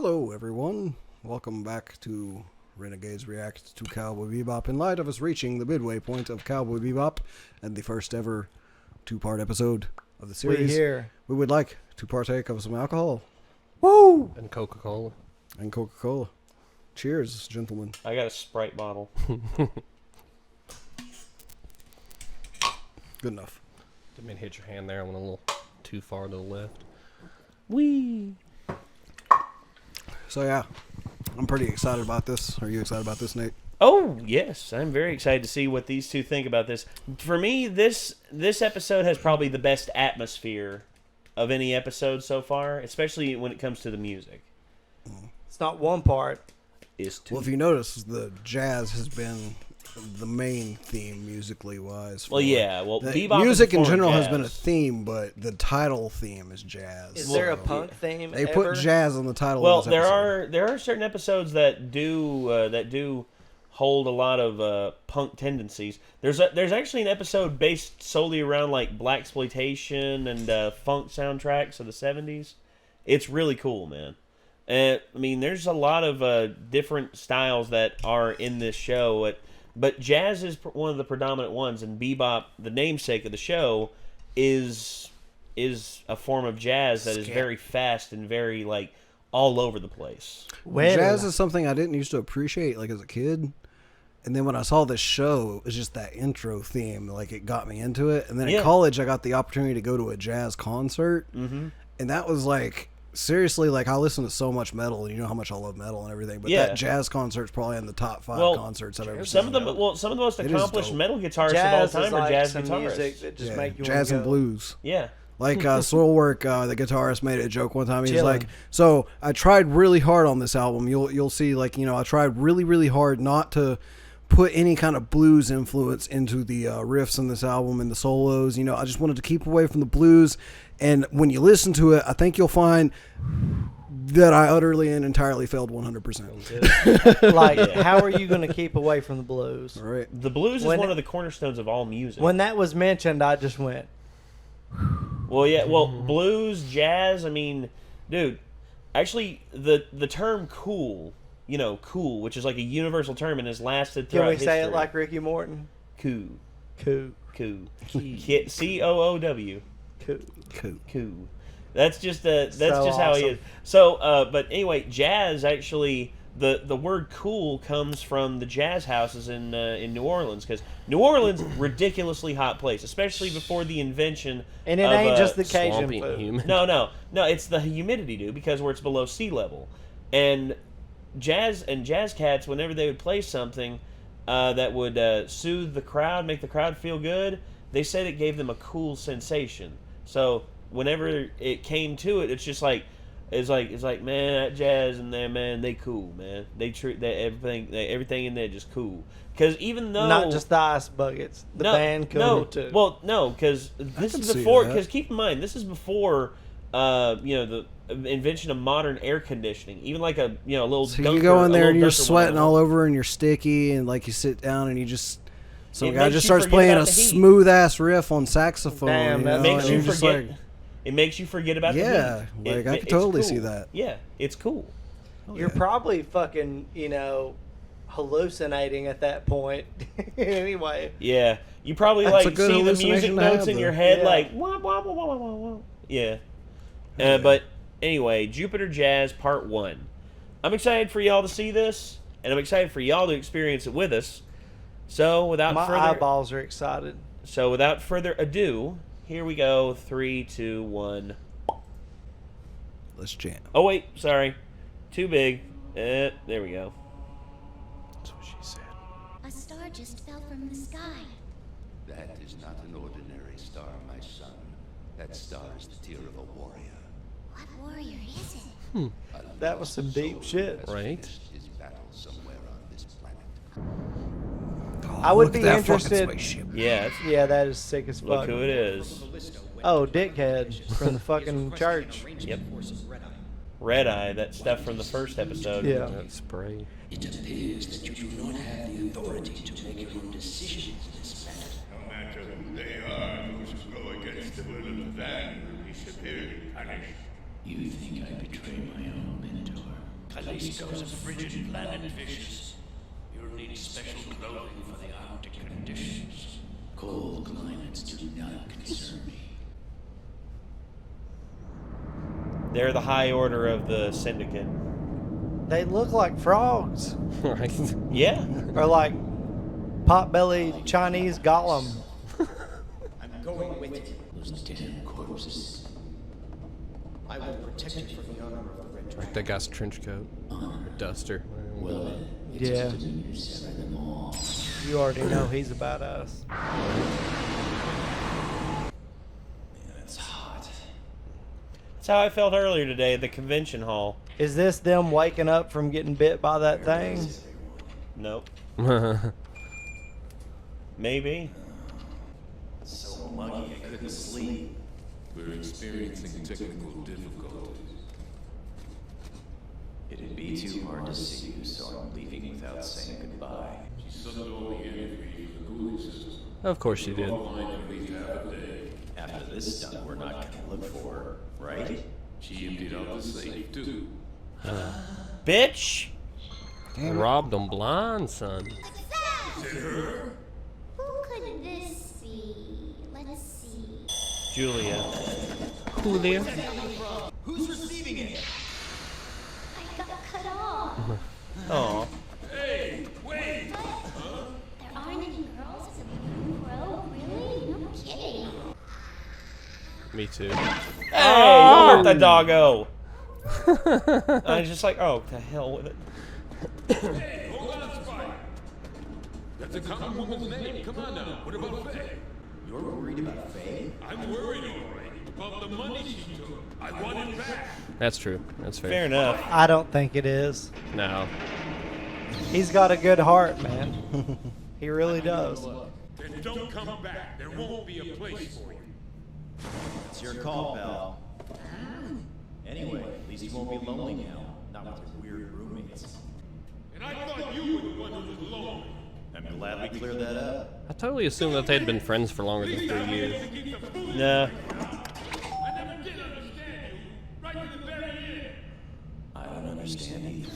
Hello, everyone. Welcome back to Renegades React to Cowboy Bebop. In light of us reaching the midway point of Cowboy Bebop and the first ever two-part episode of the series, we would like to partake of some alcohol. Woo! And Coca-Cola. And Coca-Cola. Cheers, gentlemen. I got a Sprite bottle. Good enough. Didn't mean to hit your hand there. I went a little too far to the left. Wee! So yeah, I'm pretty excited about this. Are you excited about this, Nate? Oh, yes. I'm very excited to see what these two think about this. For me, this episode has probably the best atmosphere of any episode so far, especially when it comes to the music. It's not one part. It's two. Well, if you notice, the jazz has been the main theme musically wise. Well, yeah. Well, the Bebop music in is general jazz. has been a theme, but the title theme is jazz. Is there a punk theme? They put jazz on the title. Well, of this there episode. are certain episodes that do hold a lot of punk tendencies. There's actually an episode based solely around like blaxploitation and funk soundtracks of the 70s. It's really cool, man. I mean, there's a lot of different styles that are in this show, but jazz is one of the predominant ones, and bebop, the namesake of the show, is a form of jazz that is very fast and very like all over the place. Jazz is something I didn't used to appreciate like as a kid. And then when I saw this show, it was just that intro theme. Like, it got me into it. And then in college, I got the opportunity to go to a jazz concert. Mm-hmm. And that was, like, seriously, like, I listen to so much metal. And you know how much I love metal and everything. But that jazz concert's probably in the top 5 concerts I've ever seen. Some of the most accomplished metal guitarists of all time are jazz guitarists. That just make you jazz and blues. Yeah. Like Soilwork, the guitarist made a joke one time. He's like, so I tried really hard on this album. You'll see, like, you know, I tried really, really hard not to put any kind of blues influence into the riffs in this album and the solos. You know, I just wanted to keep away from the blues. And when you listen to it, I think you'll find that I utterly and entirely failed 100%. Like, how are you going to keep away from the blues? Right. The blues is one of the cornerstones of all music. When that was mentioned, I just went. Well, yeah. Well, blues, jazz. I mean, dude. Actually, the term "cool," you know, "cool," which is like a universal term and has lasted throughout history. Can we say it like Ricky Morton? Cool. Cool. Cool. C-O-O-W. Cool. Cool. Cool. That's just how awesome. he is. So, but anyway, jazz actually. The word "cool" comes from the jazz houses in New Orleans, because New Orleans, ridiculously hot place, especially before the invention. And it of, ain't just the Cajun food. Human. No, it's the humidity, dude, because where it's below sea level, and jazz cats, whenever they would play something that would soothe the crowd, make the crowd feel good, they said it gave them a cool sensation. So whenever it came to it, it's just like. It's like man, that jazz in there, man, they cool, man. They treat that everything in there just cool. Because even though not just the ice buckets, the band cool too. Well, no, because this is before. Because keep in mind, this is before, the invention of modern air conditioning. Even like a little. So you go in there and you're sweating all over and you're sticky and like you sit down and you just. Some guy just starts playing a smooth ass riff on saxophone. Damn, that makes you forget. It makes you forget about the heat. Like I could totally cool. see that. Yeah, it's cool. You're probably fucking, hallucinating at that point. Anyway. Yeah, you probably see the music notes in your head, like wah, wah, wah, wah, wah, wah. Yeah. But anyway, Jupiter Jazz Part 1. I'm excited for y'all to see this, and I'm excited for y'all to experience it with us. So without my eyeballs are excited. So without further ado. Here we go. 3, 2, 1. Let's jam. Oh, wait. Sorry. Too big. There we go. That's what she said. A star just fell from the sky. That is not an ordinary star, my son. That star is the tear of a warrior. What warrior is it? That was some deep shit. Right. His battle somewhere on this planet. I would be interested. Yeah, that is sick as fuck. Look who it is. Oh, Dickhead from the fucking church. Yep. Red Eye, that stuff from the first episode. Yeah. That spray. It appears that you do not have the authority to make your own decisions in this matter. No matter who they are, those who go against the will of the van will be severely punished. You think I betray my own Minotaur? place goes a frigid planet vicious. You'll need special clothing for the Arctic conditions. Cold climates do not concern me. They're the high order of the syndicate. They look like frogs. Right. Yeah. Or like pot-bellied Chinese golem. I'm going with you. Those damn corpses. I will protect you from the honor of the Red Dragon. Like that guy's trench coat. Or duster. Well, Yeah. You already know he's about us. It's hot. That's how I felt earlier today at the convention hall. Is this them waking up from getting bit by that thing? Nope. Maybe. So muggy I couldn't sleep. We're experiencing technical difficulties. It'd be too hard to see you, so I'm leaving without saying goodbye. She summoned all the energy for the cooling system. Of course you did. We'll find at least half a day. After this stuff, we're not gonna look for her, right? She emptied out the safe, too. Bitch! Robbed them blind, son. Who could this be? Let's see. Julia. Julia. Who's receiving it? I got cut off. Aw. Hey, wait! There aren't any girls as a pro? Really? No kidding. Me too. Hey, you hurt the doggo. I was just like, oh, to hell with it. Hey, hold on, Spike! That's a common woman's name. Come on now. What about Faye? You're worried about Faye? I'm worried, all right, about the money she took. I want it back. That's true. That's fair. Fair enough. I don't think it is. No. He's got a good heart, man. He really does. Then don't come back. There won't be a place for you. It's your call, pal. Anyway, at least you won't be lonely now. Not with your weird roommates. And I thought you were the one who was lonely. I'm glad we cleared that up. I totally assumed that they'd been friends for longer than 3 years. Nah. I never did understand you. Right to the very end. I don't understand either.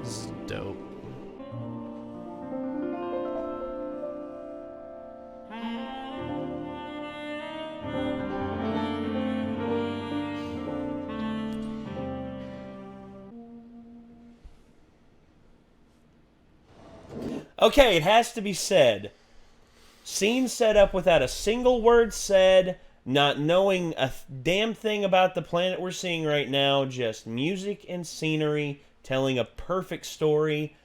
This is dope. Okay, it has to be said. Scene set up without a single word said, not knowing a damn thing about the planet we're seeing right now, just music and scenery telling a perfect story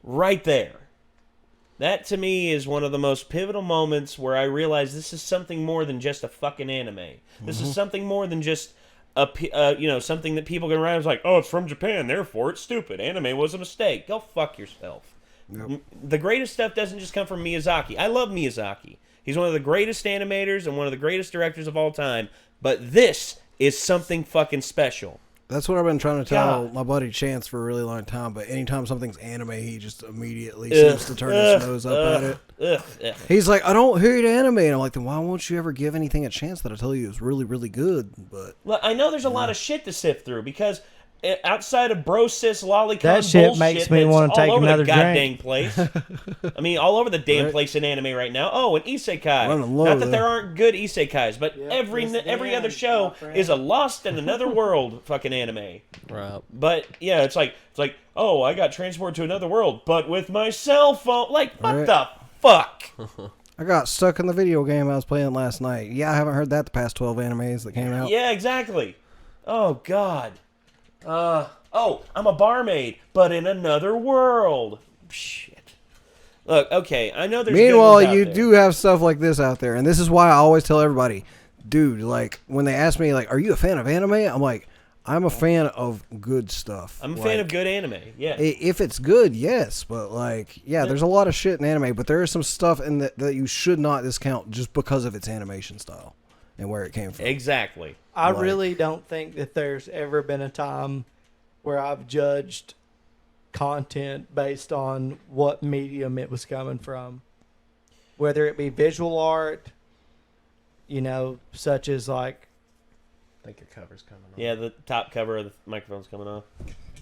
right there. That to me is one of the most pivotal moments where I realize this is something more than just a fucking anime. This is something more than just something that people can write as like, oh, it's from Japan, therefore it's stupid. Anime was a mistake. Go fuck yourself. Yep. The greatest stuff doesn't just come from Miyazaki. I love Miyazaki. He's one of the greatest animators and one of the greatest directors of all time. But this is something fucking special. That's what I've been trying to tell my buddy Chance for a really long time. But anytime something's anime, he just immediately seems to turn his nose up at it. He's like, I don't hate anime. And I'm like, then why won't you ever give anything a chance that I tell you is really, really good? But well, I know there's a lot of shit to sift through because outside of bro sis lolicon that shit bullshit makes me want to take another goddamn drink. Place. I mean, all over the damn place in anime right now. Oh, an isekai. Not that there aren't good isekais, but every other show is a Lost in Another World fucking anime. Right. But yeah, it's like oh, I got transported to another world, but with my cell phone. Like what the fuck? I got stuck in the video game I was playing last night. Yeah, I haven't heard that the past 12 animes that came out. Yeah, exactly. Oh god. I'm a barmaid, but in another world. Shit. Look, okay, I know there's. Meanwhile, you do have stuff like this out there, and this is why I always tell everybody, dude, like when they ask me, like, are you a fan of anime? I'm like, I'm a fan of good stuff. I'm a fan of good anime. Yeah. If it's good, yes, but like, yeah, there's a lot of shit in anime, but there is some stuff in that you should not discount just because of its animation style and where it came from. Exactly. I really don't think that there's ever been a time where I've judged content based on what medium it was coming from. Whether it be visual art, you know, such as like... I think your cover's coming on. Yeah, the top cover of the microphone's coming off.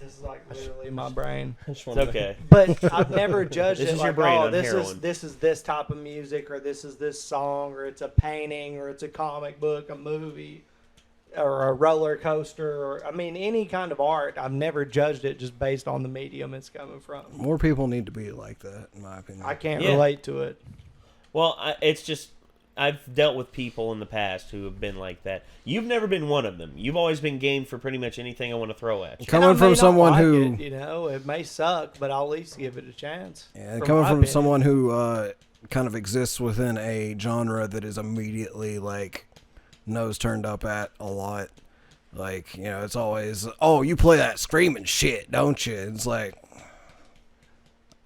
This is like literally my brain. It's okay. But I've never judged This it is like, your brain oh, on this heroin. is this type of music, or this is this song, or it's a painting, or it's a comic book, a movie, or a roller coaster, or I mean any kind of art. I've never judged it just based on the medium it's coming from. More people need to be like that, in my opinion. I can't Yeah. relate to it. Well, it's just I've dealt with people in the past who have been like that. You've never been one of them. You've always been game for pretty much anything I want to throw at you. Coming And I may from not someone like who, it, you know, it may suck, but I'll at least give it a chance. yeah, from coming my from opinion. someone who kind of exists within a genre that is immediately like nose turned up at a lot. Like, you know, it's always, oh, you play that screaming shit, don't you? It's like,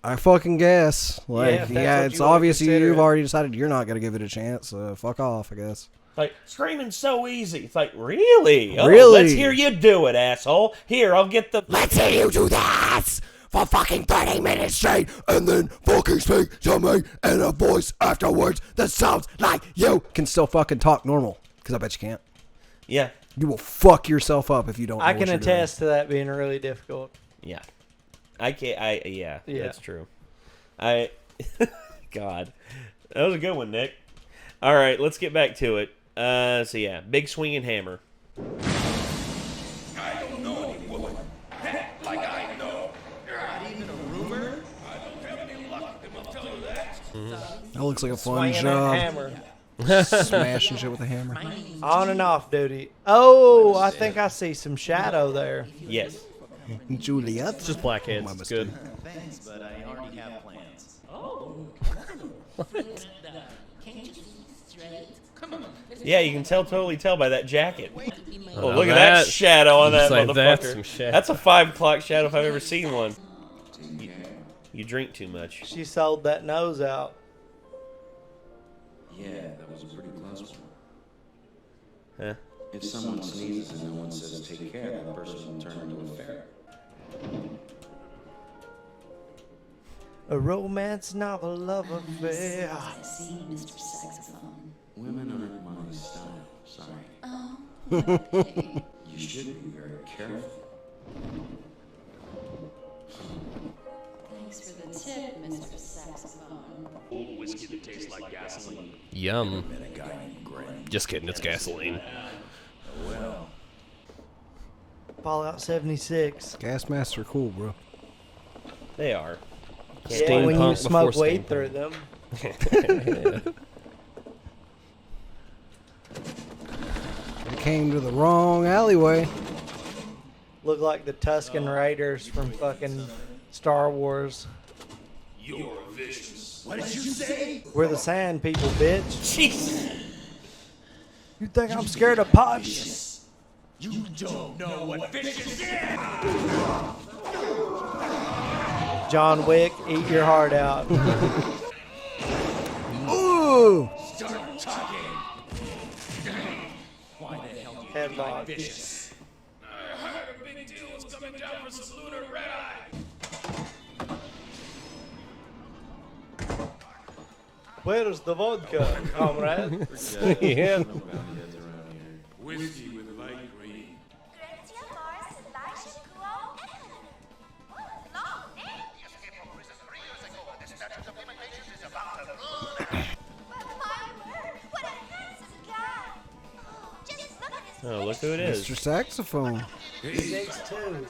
I fucking guess. Like, if that's yeah, what it's you wanna obvious consider you've it. already decided you're not going to give it a chance, so fuck off, I guess. Like, screaming's so easy. It's like, really? Oh, Really? Let's hear you do it, asshole. Here, I'll get the... Let's hear you do this for fucking 30 minutes straight and then fucking speak to me in a voice afterwards that sounds like you can still fucking talk normal, because I bet you can't. Yeah. You will fuck yourself up if you don't know I what can you're attest to that being really difficult. Yeah. Yeah, Yeah. that's true. God. That was a good one, Nick. All right, let's get back to it. So yeah, big swinging hammer. I don't know any woman. Like I know. Not even a rumor? I don't have any luck, I'll tell you that. doing. That looks like a fun Swinging that job. hammer. Smashing shit with a hammer. On and off duty. Oh, I think I see some shadow there. Yes. Juliet. It's just blackheads. My It's mistake. good. Thanks, but I already have plans. Can't you see straight? Yeah, you can totally tell by that jacket. Oh, Now look at that that- shadow on that Say motherfucker. that's some shadow. That's a 5 o'clock shadow if I've ever seen one. You drink too much. She sold that nose out. Yeah, that was a pretty close one. Huh? If someone sneezes and no one says take care, that person will turn into a ferret. A romance novel love affair. See, Mr. Saxophone. Women aren't my style, sorry. Oh, okay. You should be very careful. Thanks for the tip, Mr. Saxophone. Old whiskey that tastes like gasoline. Yum. Just kidding, it's gasoline. Fallout 76. Gas masks are cool, bro. They are. Yeah, when you Steampunk smoke before weed steampunk. through them. They came to the wrong alleyway. Look like the Tusken Raiders from fucking Star Wars. You're vicious. What did you say? We're the sand people, bitch. Jeez. You think I'm scared of pipes? You don't know what vicious is. John Wick, eat your heart out. Ooh! Start talking. Headlock. Vicious. I heard a big deal was coming down for some lunar red eye. Where's the vodka, comrade? Yeah. Whiskey with light green. Oh, look who it is. Mr. Saxophone. 6'2".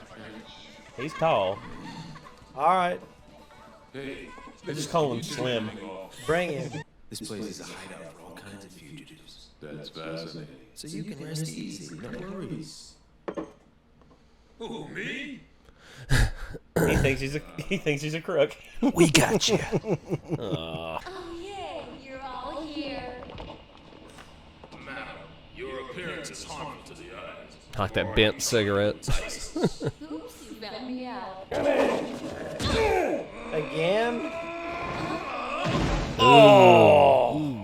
He's tall. All right, Hey, They just call him Slim. bring him. This place is a hideout for all kinds of fugitives. that's fascinating. So you can rest easy, no worries. Who, me? He thinks he's a crook. We got you. Oh, yay, you're all here. Madam, your appearance is harmful to the eyes. Like that bent cigarette. Oops, you found me out. Again? Oh.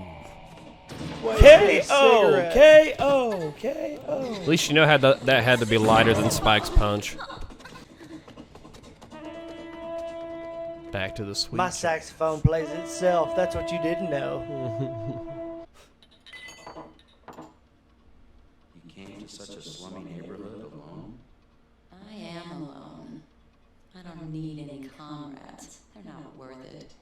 Cigarette. K.O. At least you know how that had to be lighter than Spike's punch. Back to the sweet. My saxophone plays itself. That's what you didn't know. You came to such a slummy neighborhood alone? I am alone. I don't need any comrades. They're not worth it.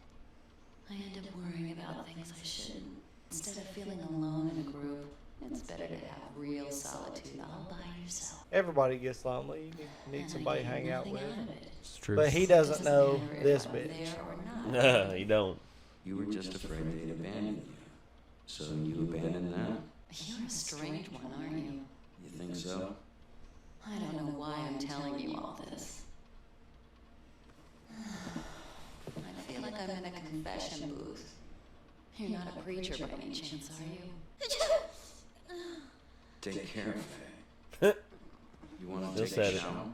I end up worrying about things I shouldn't. Instead of feeling alone in a group, it's better to have real solitude all by yourself. Everybody gets lonely. You need somebody to hang out with. It's true. But he doesn't know this bitch. No, you don't. You were just afraid they'd abandon you. So you abandoned that? You're a strange one, aren't you? You think so? I don't know why I'm telling you all this. I feel like I'm in a confession booth. You're not a preacher by any chance, are you? Take care of it. You want to Just take said a it. shower?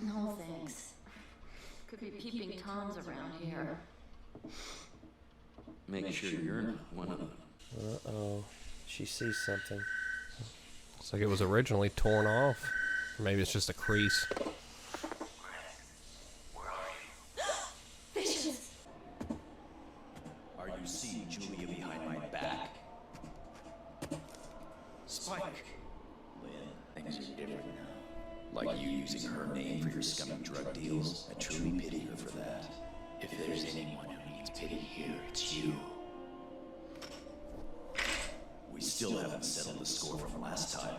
No, thanks. Could be peeping Toms around here. Make sure you're not one of them. Uh-oh. She sees something. Looks like it was originally torn off. Or maybe it's just a crease. Vicious! Are you seeing Julia behind my back? Spike. Lynn, things are different now. Like you using her name for your scummy drug deals. I truly pity her for that. If there's anyone who needs pity here, it's you. We still haven't settled the score from last time.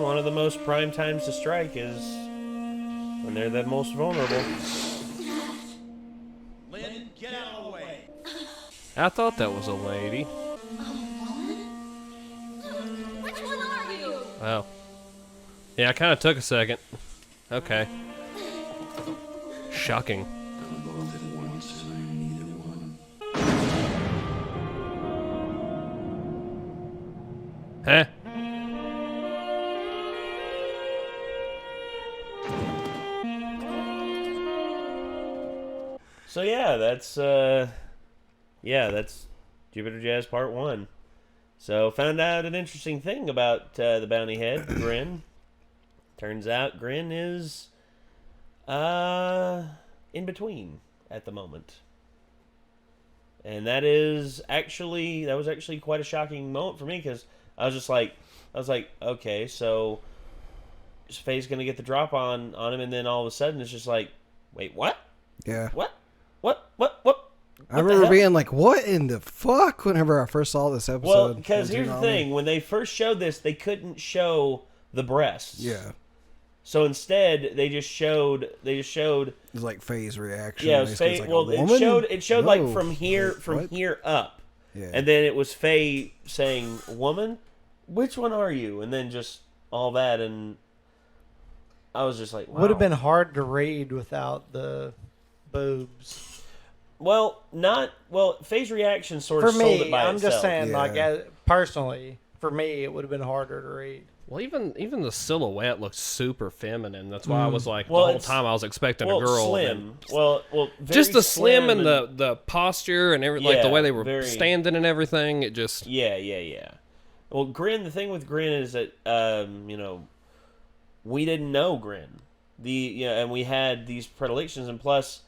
One of the most prime times to strike is when they're the most vulnerable. Lynn, get out of the way. I thought that was a lady. Which one are you? Wow. Yeah, it kind of took a second. Okay. Shocking. I'm both at once and I'm neither one. Huh? So that's Jupiter Jazz Part 1. So found out an interesting thing about the bounty head, Grin. Turns out Grin is in between at the moment. And that was actually quite a shocking moment for me, because I was like, okay, so Faye's gonna get the drop on him, and then all of a sudden it's just like, wait, what? Yeah. What? I remember being like, what in the fuck whenever I first saw this episode. Well, because here's the thing. When they first showed this, they couldn't show the breasts. Yeah. So instead, they just showed. It was like Faye's reaction. Yeah, it was Faye. Like, well, it showed like from here up. Yeah. And then it was Faye saying, "Woman, which one are you?" And then just all that, and I was just like, wow. Would have been hard to read without the boobs. Well, Faye's reaction sort of For sold it me, by I'm itself. just saying, Yeah. like, personally, for me, it would have been harder to read. Well, even the silhouette looks super feminine. That's why I was like, Well, the whole it's- time I was expecting a girl. Slim. and- Well, very just the slim and and the posture and everything, like the Yeah, way they were very- standing and everything. It just Yeah. Well, Grin. The thing with Grin is that we didn't know Grin. And we had these predilections, and plus,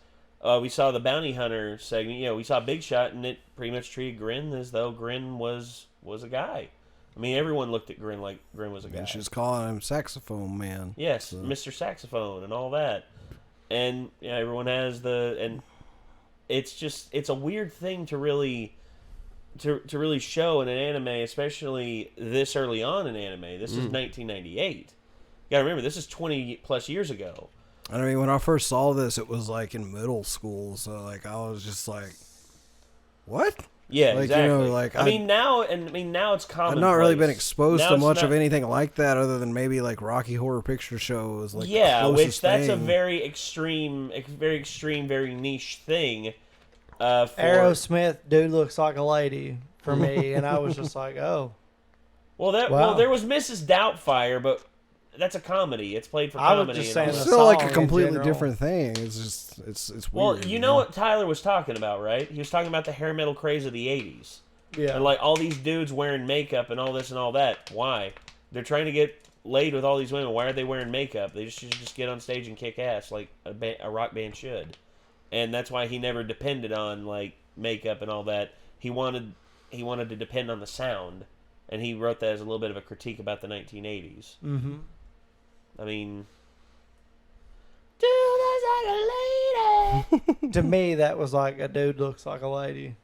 we saw the bounty hunter segment. We saw Big Shot, and it pretty much treated Grin as though Grin was a guy. I mean, everyone looked at Grin like Grin was a guy. And she's calling him Saxophone Man. Yes, So. Mr. Saxophone and all that. And everyone has and it's a weird thing to really show in an anime, especially this early on in anime. This is 1998. You gotta remember, this is 20 plus years ago. I mean, when I first saw this, it was like in middle school, so like I was just like, "What?" Yeah, like, exactly. Like I mean, now it's common. I've not really been exposed to much of anything like that, other than maybe like Rocky Horror Picture Show was like the closest that's a thing. very extreme, very niche thing. For Aerosmith, dude looks like a lady for me, and I was just like, oh. Well, there was Mrs. Doubtfire, but that's a comedy. It's played for I was comedy. just saying It's the still like song a in completely general. different thing. It's just it's weird. Well, you know what Tyler was talking about, right? He was talking about the hair metal craze of the 80s. Yeah. And like all these dudes wearing makeup and all this and all that. Why? They're trying to get laid with all these women. Why are they wearing makeup? They should just get on stage and kick ass like a rock band should. And that's why he never depended on like makeup and all that. He wanted to depend on the sound, and he wrote that as a little bit of a critique about the 1980s. Mm-hmm. I mean, dude looks like a lady. To me, that was like a dude looks like a lady.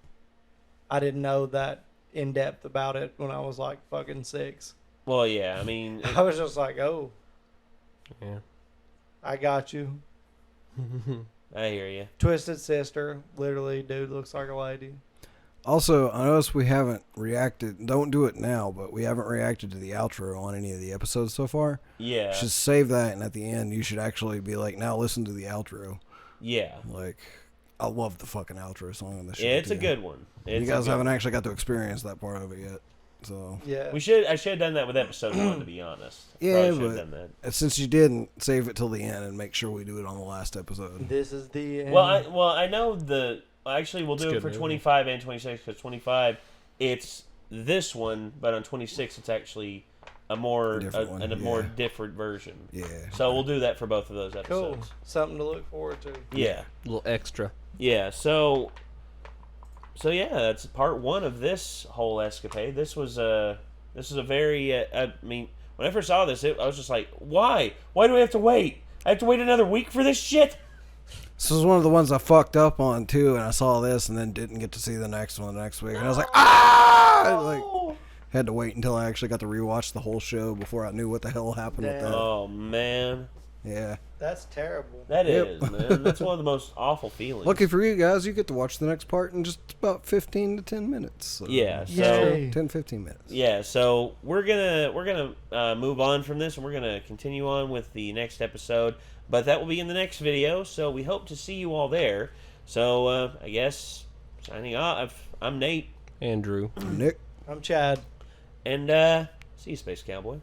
I didn't know that in depth about it when I was like fucking 6. Well, yeah, I mean, I was just like, oh, Yeah. I got you. I hear you. Twisted Sister, literally, dude looks like a lady. Also, I noticed we haven't reacted. Don't do it now, but we haven't reacted to the outro on any of the episodes so far. Yeah. Just save that, and at the end, you should actually be like, now listen to the outro. Yeah. Like, I love the fucking outro song on this show. Yeah, it's too. a good one. You guys haven't actually got to experience that part of it yet. So yeah, I should have done that with episode 1, to be honest. Yeah, Probably should have but done that. since you didn't, save it till the end and make sure we do it on the last episode. This is the end. Well, I know actually we'll do it good for movie. 25 and 26 because 25 it's this one, but on 26 it's actually a more more different version. Yeah. So we'll do that for both of those cool. episodes. Something to look forward to. Yeah. A little extra. Yeah. So yeah, that's part 1 of this whole escapade. This was a very I mean, when I first saw this, I was just like, why? Why do we have to wait? I have to wait another week for this shit? This was one of the ones I fucked up on too, and I saw this and then didn't get to see the next one the next week. And I was like, ah! Like, had to wait until I actually got to rewatch the whole show before I knew what the hell happened with that. Oh man. Yeah. That's terrible. That Yep. is, man. That's one of the most awful feelings. Lucky for you guys, you get to watch the next part in just about 15 to 10 minutes. So. Yeah, so Yay. 10, 15 minutes. Yeah, so we're gonna move on from this, and we're gonna continue on with the next episode. But that will be in the next video. So we hope to see you all there. So I guess signing off. I'm Nate. Andrew. Nick. I'm Chad. And see you, Space Cowboy.